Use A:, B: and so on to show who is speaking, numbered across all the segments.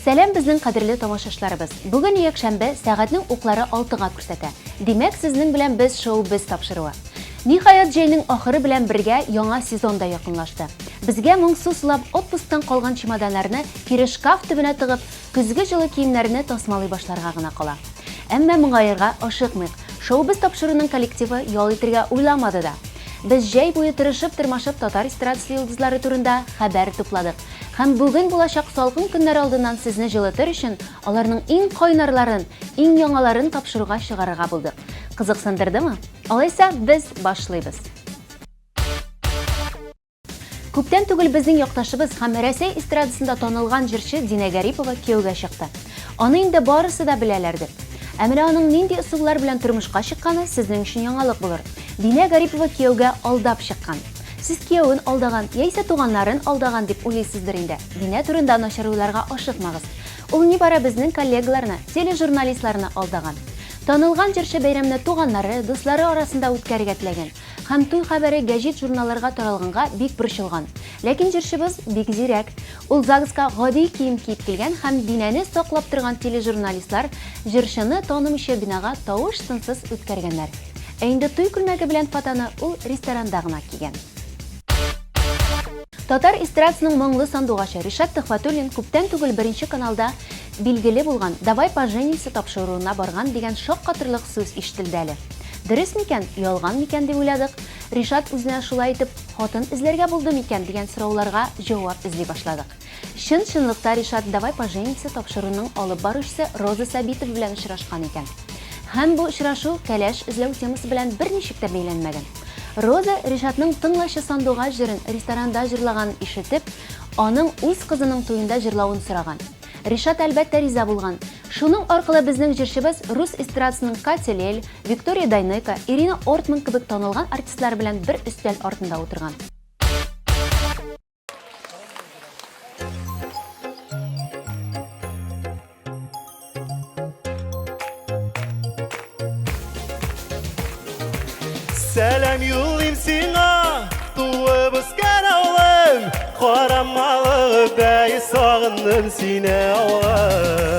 A: Сәлам безнең кадерле тамашачыларыбыз. Бүген якшәмбе сәгатьнең уклары 6-га күрсәтә. Димәк, сезнең белән без шоу без тапшыруы. Ниһаять, җәйнең ахыры белән бергә яңа сезон да якынлашты. Безгә моңсу сулап отпусктан калган чемоданнарны кире шкаф төбенә тыгып, көзге җылы киемнәрне тасмалый башларга гына кала. Әмма моңаерга ашыкмыйк. Шоу без тапшыруның коллективы ял итәргә уйламады да. Без җәй буе тырышып татар эстрадасы йолдызлары турында хәбәр тупладык. Һәм бүген булачак салкын көннәр алдыннан сезне җылытыр өчен аларның иң кайнарларын, иң яңаларын тапшыруга чыгарырга булдык. Кызыксындырдымы? Алайса без башлыйбыз. Күптән түгел безнең якташыбыз һәм Рәсәй эстрадасында танылган җырчы Динә Гарипова кияүгә чыкты. Аны инде барысы да беләләрдер. Ә менә аның нинди ысуллар белән тормышка чыкканы сезнең өчен яңалык булыр. Динә Гарипова кияүгә алдап чыккан. Сез кияүен алдаган, яисә туганнарын алдаган дип уйлыйсыздыр инде. Динә турында начар уйларга ашыкмагыз. Ул нибары безнең коллегаларны, тележурналистларны алдаган. Танылган җырчы бәйрәмне туганнары, дуслары арасында үткәрергә теләгән. Һәм туй хәбәре гәҗит журналларга таралганга бик борчылган. Ләкин җырчыбыз бик зирәк. Ул ЗАГСка гади кием киеп килгән һәм Динәне саклап торган тележурналистлар җырчыны танымыйча бинага тавыш-тынсыз үткәргәннәр. Ә инде туй күлмәге белән фатаны ул ресторанда гына кигән. Татар эстрадасының моңлы сандугачы Ришат Төхфәтуллин күптән түгел беренче каналда билгеле булган «Давай поженимся» тапшыруына барган дигән шаккатырлык сүз ишетелде әле. Дөрес микән, ялган микән дип уйладык. Ришат үзенә шулай итеп хатын эзләргә булды микән дигән сорауларга җавап эзли башладык. Чынлыкта Ришат «Давай поженимся» тапшыруының алып баручысы Роза Сабитов белән очрашкан икән. Һәм бу очрашу кәләш эзләү темасы белән берничек тә бәйләнмәгән. Роза Ришатның тыңлашы сандугач җырын ресторанда җырлаган ишетеп, аның үз кызының туенда җырлавын сораган. Ришат әлбәттә риза булган. Шуның аркылы безнең җырчыбыз рус эстрадасының Катя Лель, Виктория Дайнека, Ирина Ортман кебек танылган артистлар белән бер өстәл артында утырган.
B: Сәлам юлым сиңа, туып үскән авылым, карамалы бәй сагындым сине авылым.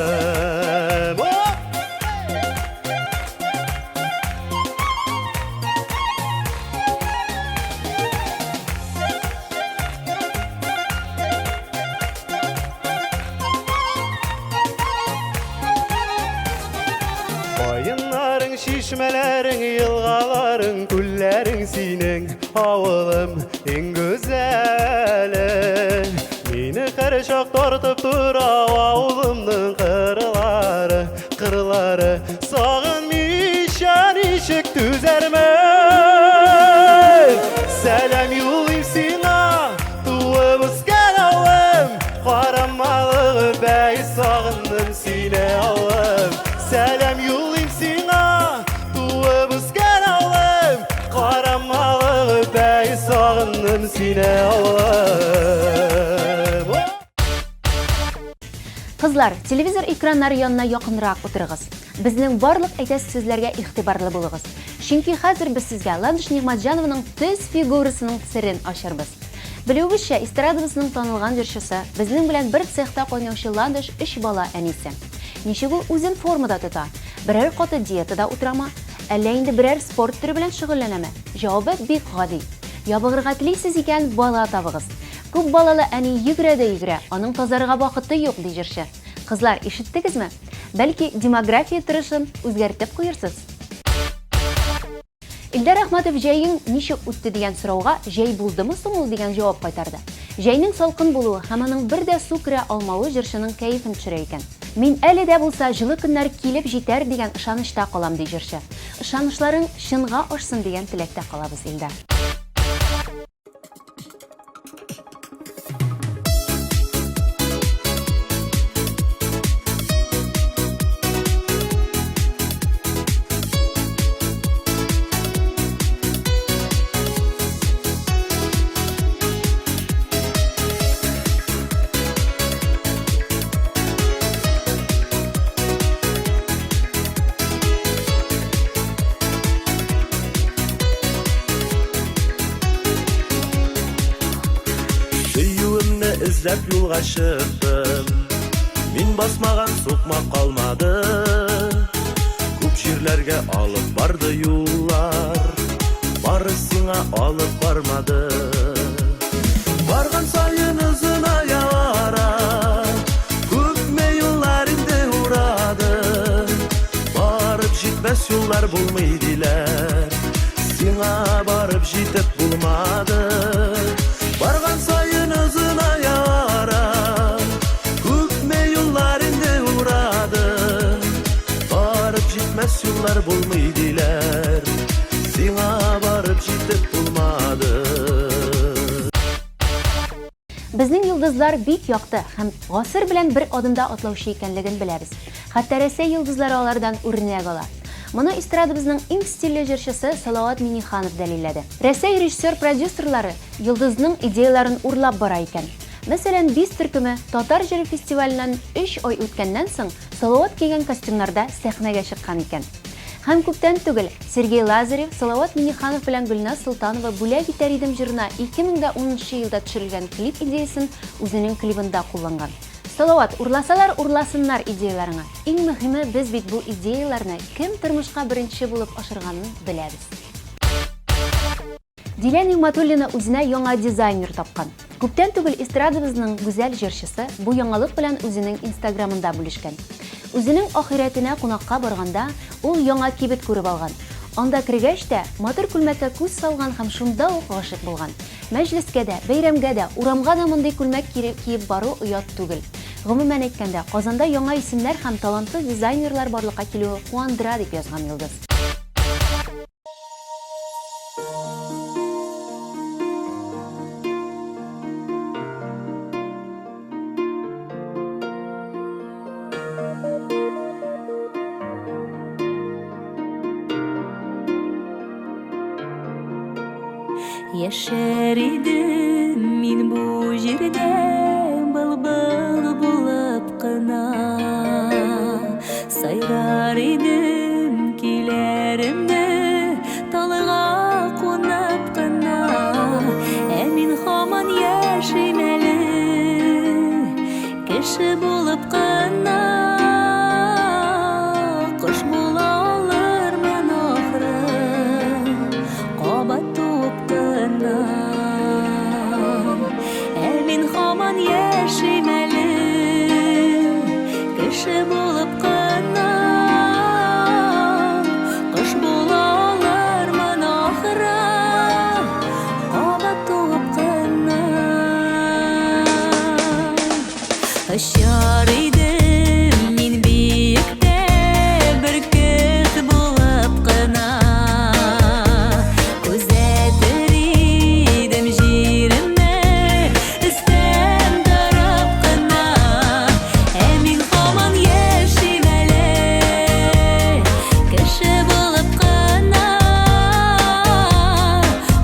B: Bayınların, şişmelerin, yılgaların, күлләрең синең авылым иң гүзәле. Мине кырчак тартып тора авылымның кырлары, сагынмыйча ничек түзәрмен. Сәлам юлым сиңа, туып үскән авылым, карамалы бәй сагындым сине авылым. Сәлам юлым сиңа, туып үскән авылым, карамалы бәй сагындым сине авылым.
A: Кызлар, телевизор экраннары янына якынрак утырыгыз. Безнең барлык әйтәс сүзләргә игътибарлы булыгыз. Чөнки хәзер без сезгә Ландыш Нигъмәтҗанованың төз фигурасының сырын ачарбыз. Белүебезчә, эстрадабызның танылган җырчысы, безнең белән бер цехта кайнаучы Ландыш 3 бала әнисе. Ничек ул үзен формада тота? Берәр каты диетада утырамы? Әллә инде берәр спорт төре белән шөгыльләнәме? Җавабы бик гади. Ябыгырга телисез икән, бала табыгыз. Күп балалы әни йөгрә дә йөгрә, аның тазарга вакыты юк ди җырчы. Кызлар, ишеттегезме? Бәлки демография тырышын үзгәртеп куерсыз. Илдар Әхмәтов җәйең ничек үтте дигән сорауга җәй булдымы соң ул дигән җавап кайтарды. Җәйнең салкын булуы һәм аның бер дә су керә алмавы җырчының кәефен төшерә икән. Мин әле дә булса җылы көннәр килеп җитәр дигән ышанычта калам ди җырчы. Ышанычларың чынга ашсын дигән теләктә калабыз, Илдар.
B: Izlab yo'lga chiqdim, men басмаған соқма қалмады. Көп жерлерге алып барды юллар, бары сиңа алып бармады. Барған сайын ызын аялара, көп мейллар инде урады. Барып жетмес юллар болмайдилер, сиңа барып жетіп болмады. Барған сайын ызын аялара, көп мейллар инде урады. Барып жетмес юллар болмайдилер, сиңа барып жетіп болмады.
A: Безнең йолдызлар бик яқты һәм гасыр белән бер адымда атлаучы икәнлеген беләбез. Хәтта Рәсәй йолдызлары алардан үрнәк ала. Моны эстрадабызның иң стильле җырчысы Салават Миңнеханов дәлилләде. Рәсәй режиссер-продюсерлары йолдызның идеяларын урлап бара икән. Мәсәлән, Биз төркеме Татар җыры фестиваленнән 3 ай үткәннән соң Салават кигән костюмнарда сәхнәгә чыккан икән. Һәм күптән түгел Сергей Лазарев Салават Миңнеханов белән Гөлназ Солтанова бүләк итәр идем җырына 2010 елда төшерелгән клип идеясын үзенең клибында кулланган. Салават, урласалар урласыннар идеяларыңа. Иң мөһиме, без бит бу идеяларны кем тормышка беренче булып ашырганын беләбез. Дилә Нигъмәтуллина үзенә яңа дизайнер тапкан. Күптән түгел эстрадабызның гүзәл җырчысы бу яңалык белән үзенең Инстаграмында бүлешкән. Үзенең ахирәтенә кунакка барганда, ул яңа кибет күреп алган. Анда кергәч тә матур күлмәккә күз салган һәм шунда ук гашык булган. Мәҗлескә дә, бәйрәмгә дә, урамга да мондый күлмәк киеп бару оят түгел. Гомумән әйткәндә, Казанда яңа исемнәр һәм талантлы дизайнерлар барлыкка килүе куандыра дип язган йолдыз.
C: Яшәр идем мин бу җирдә былбыл булып кына, сайрар идем киләремне талга кунып кына. Ә мин һаман яшим әле кеше булып кына. Кош була алырмын ахры, кабат туып кына. Ә мин һаман яшим әле кеше булып кына. Кош була алырмын ахры, кабат туып кына. Очар идем мин биектә бөркет булып кына. Күзәтер идем җиремне өстән торып кына. Ә мин һаман яшим әле кеше булып кына.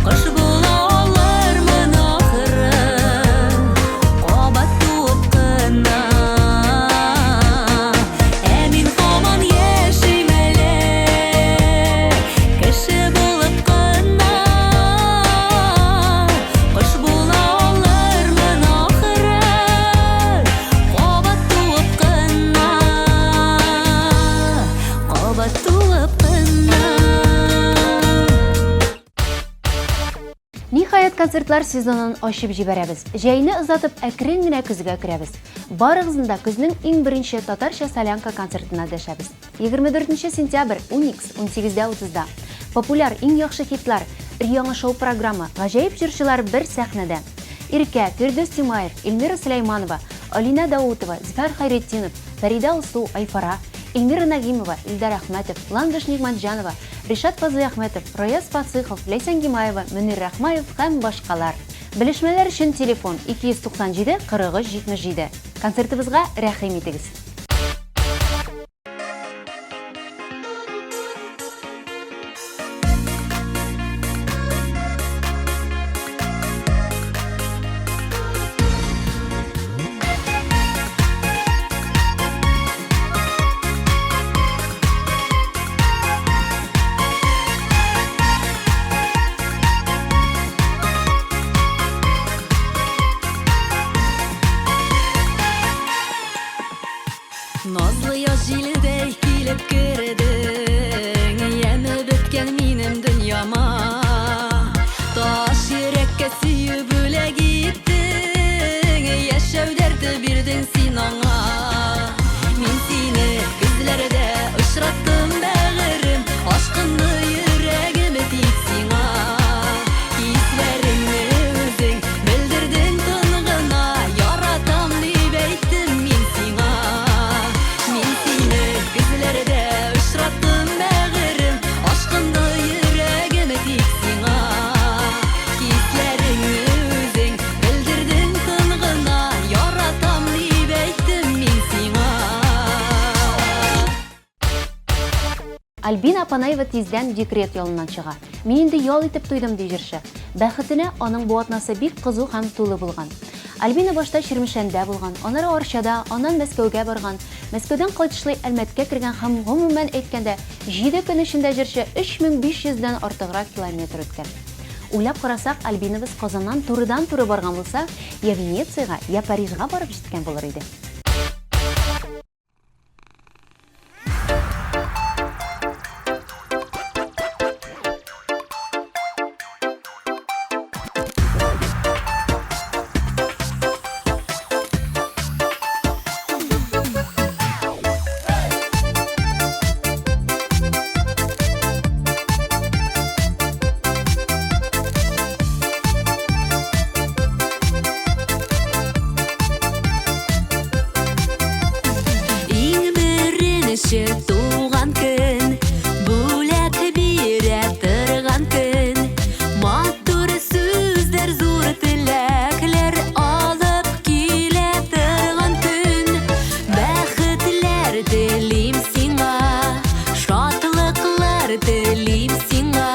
C: Кош була алырмын ахры, кабат туып кына. Ә мин һаман яшим әле кеше булып кына. Кош була алырмын ахры, кабат туып кына. Кабат туып кына.
A: Ниһаять, концертлар сезонын ачып җибәрәбез. Җәйне озатып, әкрен генә көзгә керәбез. Барыгызны да көзнең иң беренче татарча солянка концертына дәшәбез. 24 сентябрь 18:30-да. Популяр иң яхшы хитлар, яңа шоу программы, гаҗәеп җырчылар бер сәхнәдә. Иркә, Фирдәүс Тимаев, Эльмира Сөләйманова, Алина Даутова, Зөфәр Хайретдинов, Фәрида Усу, Айфара, Эльмира Нагимова, Илдар Әхмәтов, Ландыш Нигъмәтҗанова, Ришат Фазлыәхмәтов, Рояз Фасыйхов, Ләйсән Гимаева, Мөнир Рәхмәев һәм башкалар. Белешмәләр өчен телефон 297 43 77. Концертыбызга рәхим итегез.
C: килеп кердең, яме беткән минем дөньяма. Таш йөрәккә сөеп бүләк иттең, яшәү дәрте бирдең син аңа. Мин сине күзләрдә очраттым бәгырем, ашкынны йөрәгемә тик сиңа. Хисләреңне үзең белдердең тынгына, яратам дип әйттем мин сиңа. Мин сине күзләрдә очраттым бәгырем, ашкынны йөрәгемә тик сиңа. Хисләреңне үзең белдердең тынгына, яратам дип әйттем мин сиңа.
A: Альбина Апанаева тиздән декрет ялыннан чыга. Мин инде ял итеп туйдым ди җырчы. Бәхетенә аның бу атнасы бик кызу һәм тулы булган. Альбина башта Чирмешәндә булган, аннары Арчада, аннан Мәскәүгә барган. Мәскәүдән кайтышлый Әлмәткә кергән һәм гомумән әйткәндә 7 көн эчендә җырчы 3500-дән артыграк километр үткән. Уйлап карасак, Альбинабыз Казаннан турыдан-туры барган булса, я Венециягә, я Парижга барып җиткән булыр иде.
C: Иң беренче туган көн, бүләк бирә торган көн. Матур сүзләр, зур теләкләр алып килә торган көн. Бәхетләр телим сиңа, шатлыклар телим сиңа.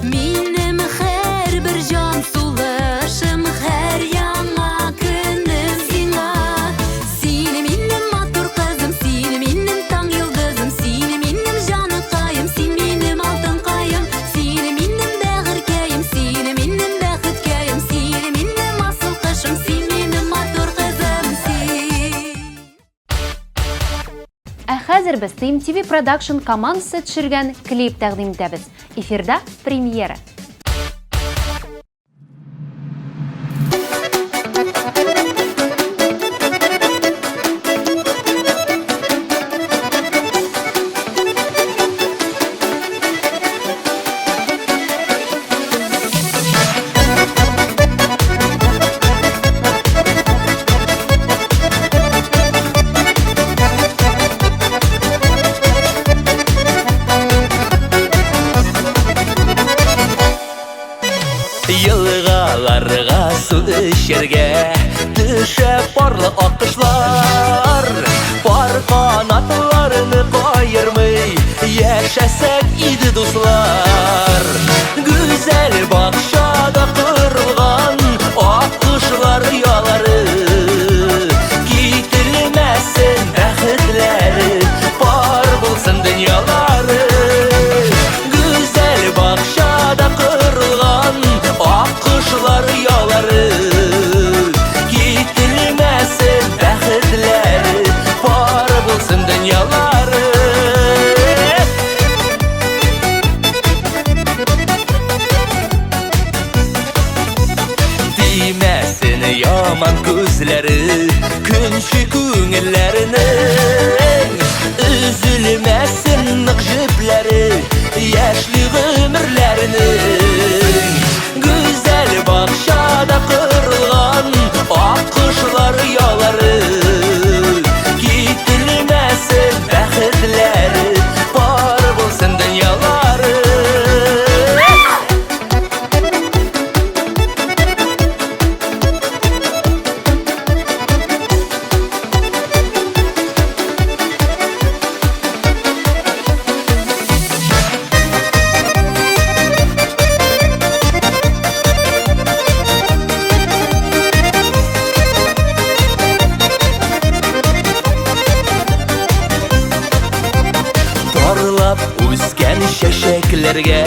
C: Минем һәрбер җан сулышым, һәр яңа көнем сиңа. Син минем матур кызым, син минем таң йолдызым, син минем җаныкаем, син минем алтын каем, син минем бәгыркәем, син минем бәхеткәем, син минем асыл кышым, син минем матур кызым, син.
A: Ә хәзер без TMTV Production командасы төшергән клип тәкъдим итәбез. Эфирда премьера.
D: Елгаларга су эчәргә төшәп парлы аккышлар. Пар канатларны каермый яшәсәк иде дуслар. Гүзәл бакчада корылган аккышлар ялары, китермәсен бәхетләре, пар булсын дөньялары. Гүзәл бакчада корылган аккышлар ялары, китермәсен бәхетләре, пар булсын дөньялары. Тимәсен яман күзләре, көнче күңелләренең. Üzülməsin нык җепләре, яшьли гомерләренең. Гүзәл бакчада корылган аккышлар ялары, китермәсен бәхетләре, пар булсын дөньялары. Үскән чәчәкләргә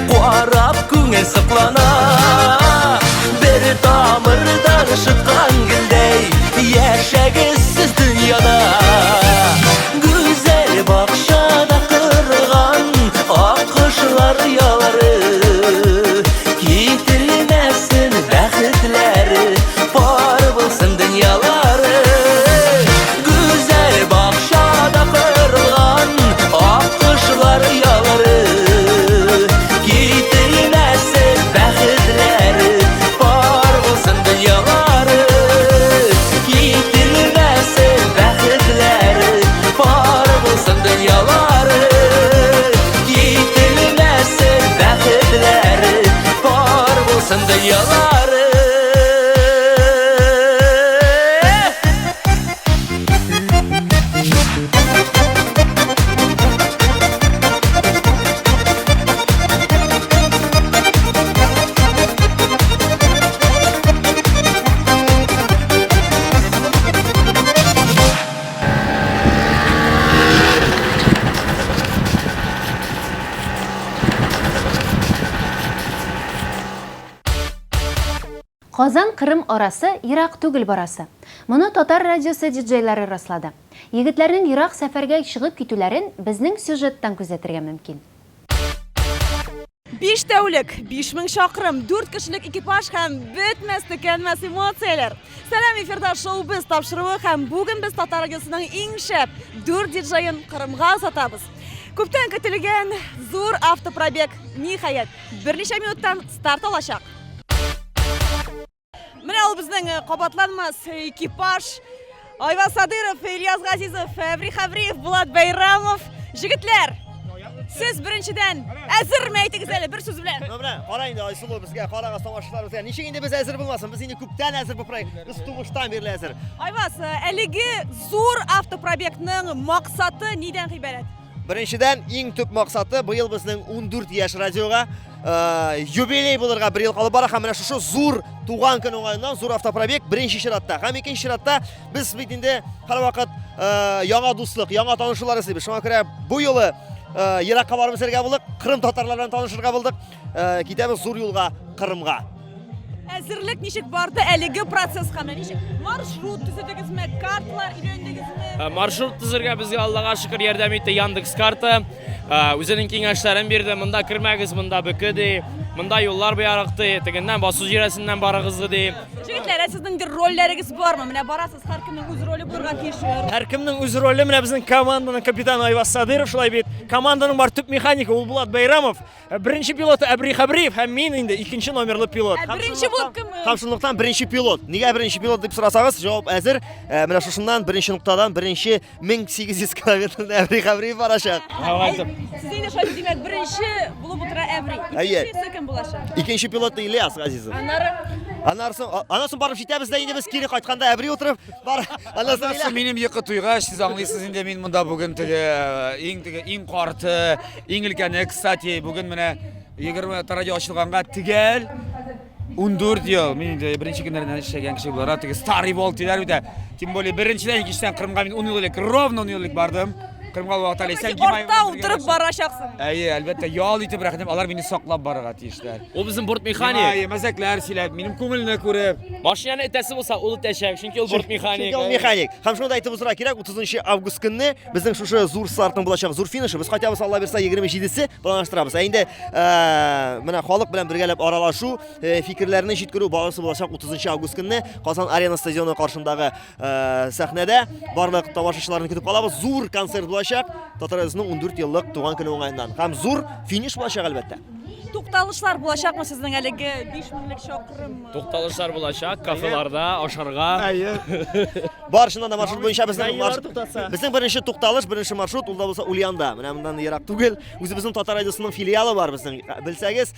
D: карап күңел сыклана. Бер тамырдан чыккан гөлдәй яшәгез сез дөньяда. Гүзәл бакча каялары.
A: Казан-Кырым арасы Ирак түгел барасы. Моны татар радиосы диджейлары раслады. Егетләрнең Ирак сәфәргә чыгып китүләрен безнең сюжеттан күзәтергә мөмкин.
E: 5 тәүлек, 5000 шақырым, 4 кешелек экипаж һәм бетмәс төкәнмәс эмоцияләр. Сәлам эфирда шоу-биз тапшыруы һәм бүген без татар радиосының иң шәп 4 диджеен Кырымга сатабыз. Күптән көтелгән зур автопробег ниһаять берничә минуттан старт алачак. Менә ул безнең кабатланмас экипаж. Айваз Садыров, Ильяс Газизов, Фәбри Хавриев, Булат Байрамов. Җегетләр, сез беренчедән әзерме әйтегез әле бер сүз белән?
F: Менә кара инде Айсылу безгә карагыз тамашачылар безгә. Ничек инде без әзер булмасын? Без инде күптән әзер бу проект. Без тумыштан бирле әзер.
E: Айваз, әлеге зур автопробегның максаты нидән гыйбарәт?
F: Беренчедән иң төп максаты быел безнең 14 яшь радиога юбилей булырга бер ел калып бара һәм менә шушы зур туган көн уңаеннан зур автопробег беренче чиратта һәм икенче чиратта без бит инде һәрвакыт яңа дуслык, яңа танышулар эзлибез. Шуңа күрә бу юлы Иракка барып эзләргә булдык, Кырым татарлары белән танышырга булдык. Китәбез зур юлга Кырымга.
E: Әзерлек ничек барды әлеге процессқа? Ничек маршрут төзедегезме, карталар өйрәндегезме?
G: Маршрут төзергә безгә Аллага шөкер ярдәм итте Яндекс карта. Үзенең киңәшләрен бирде. Монда кирмәгез, монда бөке ди. Монда юллар быярыкты. Тегеннән басу җирәсеннән барыгыз ди.
E: Җегетләр, сезнең рольләрегез бармы? Менә барасыз, һәркемнең үз роле булырга тиеш.
H: Һәркемнең үз роле, менә безнең команданың капитаны Айваз Садыров шулай бит. Команданың бар төп механигы ул Булат Байрамов, беренче пилоты Фәбри Хавриев һәм мин инде икенче номерлы пилот.
E: Беренче булып кем?
F: Һәм шунлыктан беренче пилот. Нигә беренче пилот дип сорасагыз, җавап әзер. Менә шушыннан беренче нуктадан беренче 1800 километрны Фәбри Хавриев барачак.
E: Сез инде шулай димәк, беренче булып утыра Әбри. Икенчесе кем булачак?
F: Икенче пилот Ильяс Газизов. Аннан барып җитәбез дә инде без кире кайтканда Әбри утырып бар.
I: Аннан минем йокы туйгач, сез аңлыйсыз инде мин монда бүген иң карты, иң өлкәне, кстати, бүген менә 20 радио ачылганга тигәл 14 ел мин инде беренче көннәрдән эшләгән кеше булара, теге старый волк диләр бит. Тем более беренчедән икенчедән Кырымга мин 10 ел элек, ровно 10 ел элек бардым. Кырымга вакыт алсаң
E: Бортта утырып барачаксың.
I: Әйе, әлбәттә, ял итеп рәхәтем, алар мине саклап барырга тиешләр.
G: Ул безнең борт механик.
I: Мәзәкләр сөйләп, минем күңелне күреп.
G: Машинаны этәсе булса, ул этәчәк, чөнки ул борт механик.
F: Ул механик. Һәм шуны да әйтеп узырга кирәк, 30 август көнне безнең шушы зур стартның булачак зур финишы. Без хотя бы Алла бирсә 27-се планлаштырабыз. Инде менә халык белән бергәләп аралашу, фикерләрне җиткерү барысы булачак 30 август көнне Казан Арена стадионы каршындагы сәхнәдә барлык тамашачыларны көтеп калабыз. Зур концерт булачак. Татарстанның 14 еллык туган көне уңаеннан. Һәм зур финиш булачак әлбәттә.
E: Тукталышлар булачакмы сезнең әлеге 5000 шақырым?
G: Тукталышлар булачак, кафеларда, ашарга.
F: Барышынан да маршрут буенча безнең беренче тукталыш, беренче маршрут ул да булса Ульянда. Менә мондан ерак түгел. Үзебезнең татар радиосының филиалы бар безнең. Белсәгез,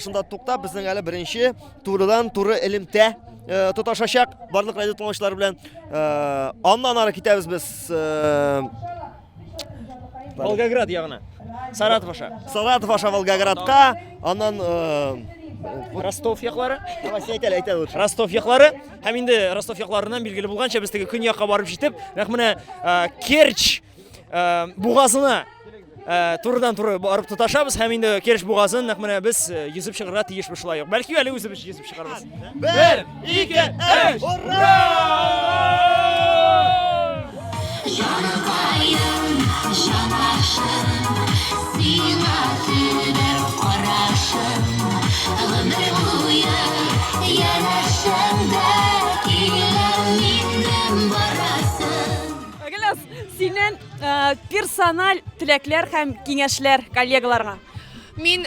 F: шунда туктап безнең әле беренче турыдан туры Элемтә тоташачак барлык радио тыңлаучылар белән. Аннан ары китәбез без
H: Волгоград ягына. Саратов аша.
F: Саратов аша Волгоградка, аннан
H: Ростов яклары.
F: Әйтә лучше.
H: Ростов яклары. Һәм инде Ростов якларыннан билгеле булганча без теге көньякка барып җитеп, нәкъ менә Керчь бугазына турыдан туры барып тоташабыз һәм инде Керчь бугазын нәкъ менә без йөзеп чыгарга тиешбез шулай ук. Бәлки әле үзебез йөзеп чыгарбыз.
F: 1, 2, 3. Ура!
E: Синен персональ теләкләр һәм киңәшләр коллегаларга.
J: Мен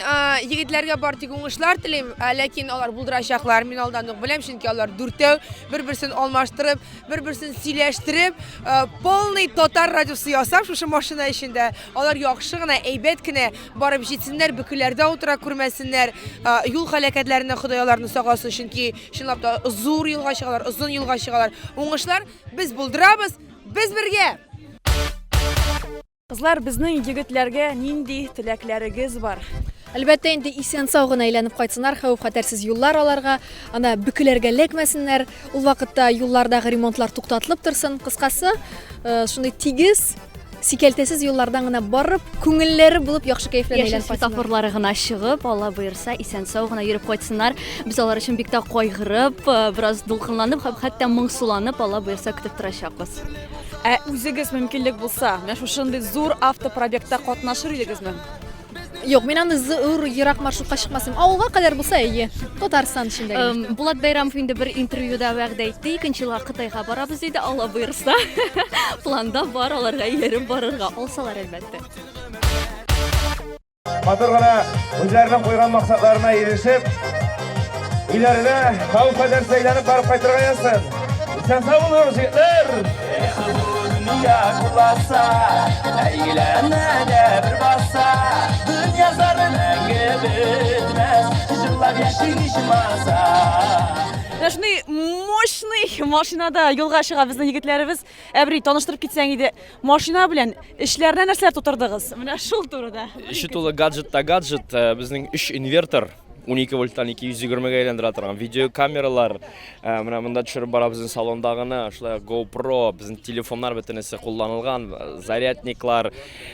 J: егетләргә бар тик уңышлар телим, ләкин алар булдырачаклар. Мин алдан ук беләм, чөнки алар дүртәү, бер-берсен алмаштырып, бер-берсен сөйләштереп, полный татар радиосы ясап шушы машина эчендә. Алар яхшы гына, әйбәт кенә барып җитсеннәр, бөкеләрдә утыра күрмәсеннәр. Юл һәлакәтләренә Ходай аларны сагасын, чөнки чынлап та зур юлга чыгалар, озын юлга чыгалар. Уңышлар без булдырабыз, без бергә.
E: Кызлар, безнең егетләргә нинди теләкләрегез бар?
K: Әлбәттә инде исән сау гына әйләнеп кайтсыннар, хәвеф-хәтәрсез юллар аларга, ана бөкеләргә ләкмәсеннәр. Ул вакытта юллардагы ремонтлар туктатылып торсын. Кыскасы, шундый тигез, сикәлтәсез юллардан гына барып, күңелләре булып яхшы кайфләнеп
A: Яшел
K: әйләнеп кайтсыннар.
A: светофорлары гына чыгып, Алла боерса, исән сау гына йөреп кайтсыннар. Без алар өчен бик тә кайгырып, бераз дулкынланып, хәтта моңсуланып, Алла боерса көтеп торачакбыз.
E: Үзегез мөмкинлек булса, менә шушындый зур автопробегта катнашыр идегезме?
K: Юк, мин аны зур ерак маршрутка чыкмасам, авылга кадәр булса, әйе, Татарстан эчендә.
A: Булат Байрамов инде бер интервьюда вәгъдә итте, икенче елга Кытайга барабыз диде, Алла боерса. Планда бар, аларга ияреп барырга алсалар әлбәттә.
L: Батыр гына үзләренең куйган максатларына ирешеп, иләргә хәвеф-хәтәр сәйләнеп барып кайтырга язсын. Исән сау булыгыз, җегетләр!
D: Dünya kulasa, eğlenene bir basa, dünya zarına bitmez, yıllar yaşayışmasa.
E: Менә шундый мощный машинада юлга чыга безнең егетләребез. Әбри, таныштырып китсәң иде, машина белән эшләренә нәрсәләр тутырдыгыз? Менә шул турыда.
G: Ише тулы гаджет, безнең 3 инвертор 12 вольттан 220-га әйләндерә торган видеокамералар, менә монда төшереп бара безнең салондагыны, шулай GoPro, безнең телефоннар бөтенесе кулланылган, зарядниклар,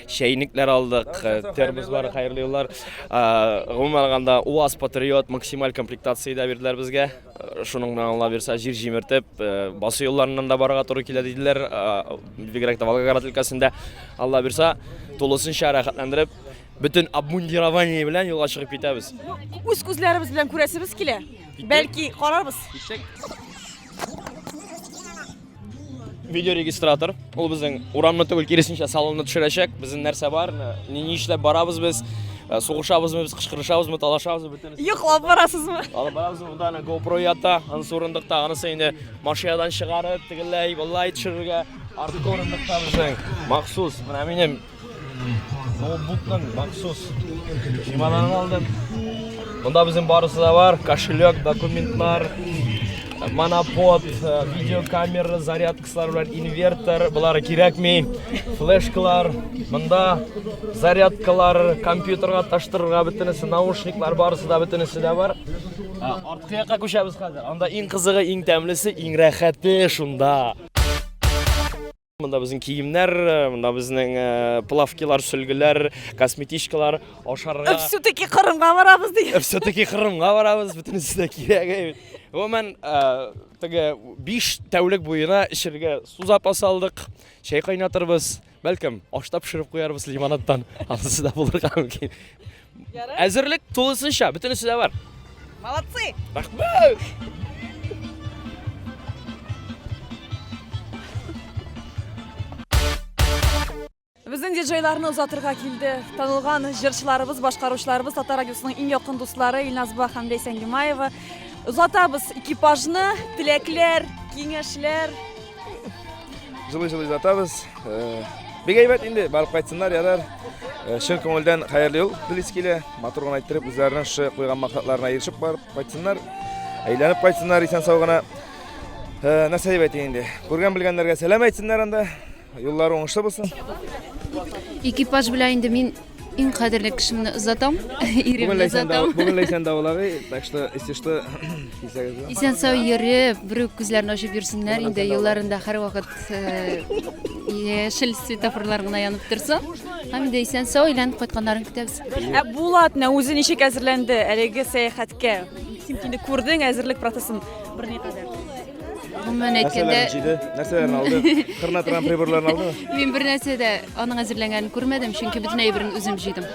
G: чәйникләр алдык, термос бар, хәерле юллар. Гомумән алганда УАЗ Патриот максималь комплектациядә бирделәр безгә. Шуның белән Алла бирсә җир җимертеп, басу юлларыннан да барырга туры килә диделәр. Бигрәк тә Волгоград өлкәсендә Алла бирсә тулысынча рәхәтләндереп, bütün обмундирование белән юлга чыгып китәбез.
E: Үз күзләребез белән күрәсебез килә. Бәлки карарбыз.
G: Видеорегистратор. Ул безнең урамны түгел, киресенчә салонны төшерәчәк. Безнең нәрсә бар? Ни эшләп барабыз без? Сугышабызмы, без кычкырышабызмы, талашабызмы бөтенесе.
E: Йоклап барасызмы?
G: Алып барабыз, монда GoPro ята, анысы урындыкта, анысы инде машинадан чыгарып, тигеләй, валлай төшерергә, артык урындыкта безнең махсус. Менә минем ноутбуктан махсус чемоданны алдым. Монда безнең барысы да бар, кошелек, документлар, монопод, видеокамера, зарядкалар белән инвертор, булары кирәкми, флешкалар, монда зарядкалар, компьютерга таштырырга бөтенесе, наушниклар барысы да бөтенесе дә бар. Арткы якка күчәбез хәзер. Анда иң кызыгы, иң тәмлесе, иң рәхәте шунда. Монда безнең киемнәр, монда безнең плавкилар, сөлгеләр, косметичкалар, ашарга.
E: Все-таки Кырымга барабыз ди.
G: Все-таки Кырымга барабыз, бөтенесе дә кирәк. Гомумән, теге 5 тәүлек буена эчәргә су запасы алдык, чәй кайнатырбыз, бәлкем ашта пешереп куярбыз лимонадтан. Анысы да булырга мөмкин. Әзерлек тулысынча, бөтенесе дә бар.
E: Молодцы!
G: Рәхмәт!
E: Безнең диджейларны узатырга килде. Танылган җырчыларыбыз, башкаручыларыбыз, Татар радиосының иң якын дуслары Илназба һәм Ләйсән Гимаева. Узатабыз экипажны, теләкләр, киңәшләр.
L: Җылы-җылы узатабыз. Бик әйбәт инде, барып кайтсыннар, ярар. Чын күңелдән хәерле юл телис килә. Матур гына әйттереп, үзләренең шы куйган максатларына ирешеп барып кайтсыннар. Әйләнеп кайтсыннар, исән сау гына. Нәрсә дип әйтим инде. Күргән белгәннәргә сәлам әйтсеннәр анда. Юллары уңышлы булсын.
A: Экипаж белән инде мин иң кадерле кешемне озатам, иремне озатам.
L: Бүген Ләйсән давылагы, так что, если что, кисәгез.
A: Исән сау йөреп, бер күзләрен ачып йөрсеннәр, инде юлларында һәр вакыт яшел светофорлар гына янып торса, һәм инде исән сау әйләнеп кайтканнарын көтәбез.
E: Булат, үзе ничек әзерләнде әлеге сәяхәткә? Син инде күрдең әзерлек процессын берникадәр.
A: Гомумән әйткәндә,
L: нәрсәләрне алды? Кырына торган приборларны алдымы?
A: мин бер нәрсә дә аның әзерләнгәнен күрмәдем, чөнки бөтен әйберен үзем җыйдым.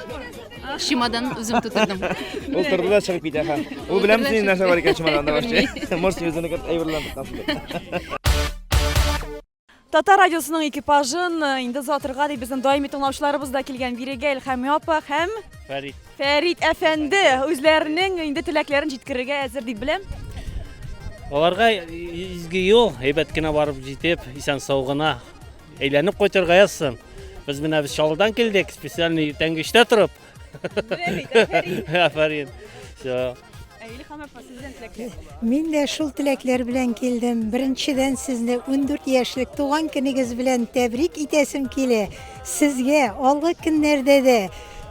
A: Чемодан үзем тутырдым.
L: Ул торды да чыгып китә. Ул беләм син нәрсә бар икән чемоданда башчы. Может, үзенең әйберләрен тотасың.
E: Татар радиосының экипажын инде затырга дип безнең даими тыңлаучыларыбыз да килгән Бирегәл Хәми апа һәм Фәрит әфәнде үзләренең инде теләкләрен җиткерергә әзер дип беләм.
M: Аларга изге юл, әйбәт кенә барып җитеп, исән сау гына әйләнеп кайтырга язсын. Без менә без Чаллыдан килдек, специальный тәңге эштә торып. Афарин.
N: Мин дә шул теләкләр белән килдем. Беренчедән сезне 14 яшьлек туган көнегез белән тәбрик итәсем килә. Сезгә алгы көннәрдә дә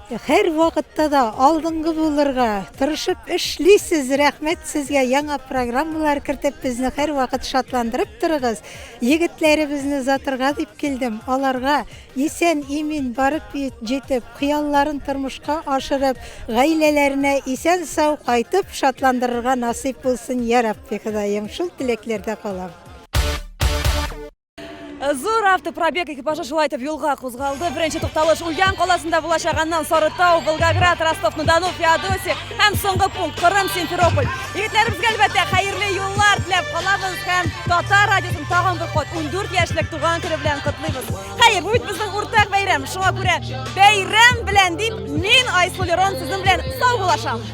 N: һәр вакытта да алдынгы булырга тырышып эшлисез. Рәхмәт сезгә. Яңа программалар кертеп безне һәр вакыт шатландырып торыгыз. Егетләребезне затырга дип килдем. Аларга исән имин барып җитеп, хыялларын тормышка ашырып, гаиләләренә исән сау кайтып шатландырырга насыйп булсын, я Рабби Ходаем. Шул теләкләрдә калам.
E: Зур автопробег экипажы шулай итеп юлга кузгалды. Беренче тукталыш Ульян каласында булачагыннан Сарытау, Волгоград, Ростов-на-Дону, Феодосия һәм соңгы пункт Кырым, Симферополь. Егетләребезгә әлбәттә хәерле юллар теләп калабыз һәм Татар радиосын тагын бер кат 14 яшьлек туган көне белән котлыйбыз. Хәер, бу бит безнең уртак бәйрәм. Шуңа күрә бәйрәм белән дип мин Айсул Лерон сезнең белән сау булашам.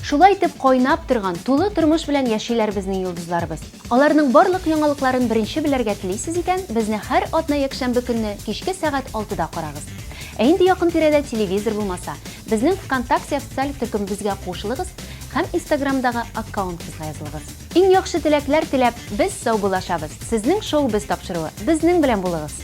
A: Шулай итеп кайнап торган тулы тормыш белән яшиләр безнең йолдызларыбыз. Аларның барлык яңалыкларын беренче белергә телисез икән, безне һәр атна якшәмбе көнне кичке сәгать 6-да карагыз. Ә инде якын тирәдә телевизор булмаса, безнең ВКонтакте официаль төркемебезгә кушылыгыз һәм Инстаграмдагы аккаунтыбызга язылыгыз. Иң яхшы теләкләр теләп, без сау булашабыз. Сезнең шоу без тапшыруы безнең белән булыгыз.